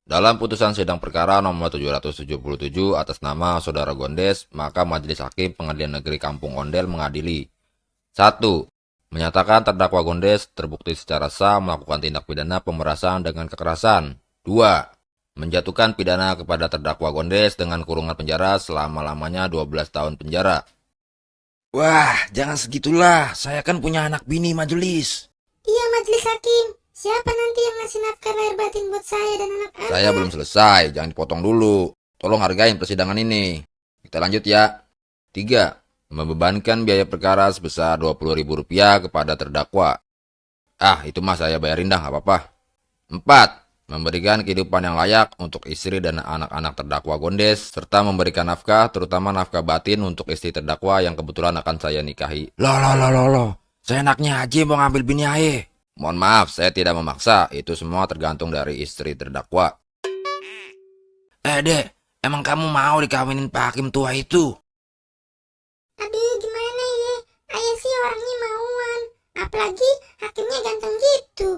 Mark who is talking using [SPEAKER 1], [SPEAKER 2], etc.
[SPEAKER 1] Dalam putusan sidang perkara nomor 777 atas nama Saudara Gondes, maka Majelis Hakim Pengadilan Negeri Kampung Ondel mengadili. 1. Menyatakan terdakwa Gondes terbukti secara sah melakukan tindak pidana pemerasan dengan kekerasan. 2. Menjatuhkan pidana kepada terdakwa Gondes dengan kurungan penjara selama-lamanya 12 tahun penjara.
[SPEAKER 2] Wah, jangan segitulah. Saya kan punya anak bini, Majelis.
[SPEAKER 3] Iya, Majelis Hakim. Siapa nanti yang ngasih nafkah lahir batin buat saya dan anak-anak?
[SPEAKER 1] Saya belum selesai, jangan dipotong dulu. Tolong hargain persidangan ini. Kita lanjut ya. 3. Membebankan biaya perkara sebesar Rp20.000 kepada terdakwa. Itu mah saya bayarin dah, gak apa-apa. 4. Memberikan kehidupan yang layak untuk istri dan anak-anak terdakwa Gondes, serta memberikan nafkah, terutama nafkah batin untuk istri terdakwa yang kebetulan akan saya nikahi.
[SPEAKER 2] Loh. Saya enaknya aja mau ngambil bini aye.
[SPEAKER 1] Mohon maaf, saya tidak memaksa. Itu semua tergantung dari istri terdakwa.
[SPEAKER 2] Dek, emang kamu mau dikawinin Pak Hakim tua itu?
[SPEAKER 3] Aduh, gimana ya? Ayah sih orangnya mauan. Apalagi hakimnya ganteng gitu.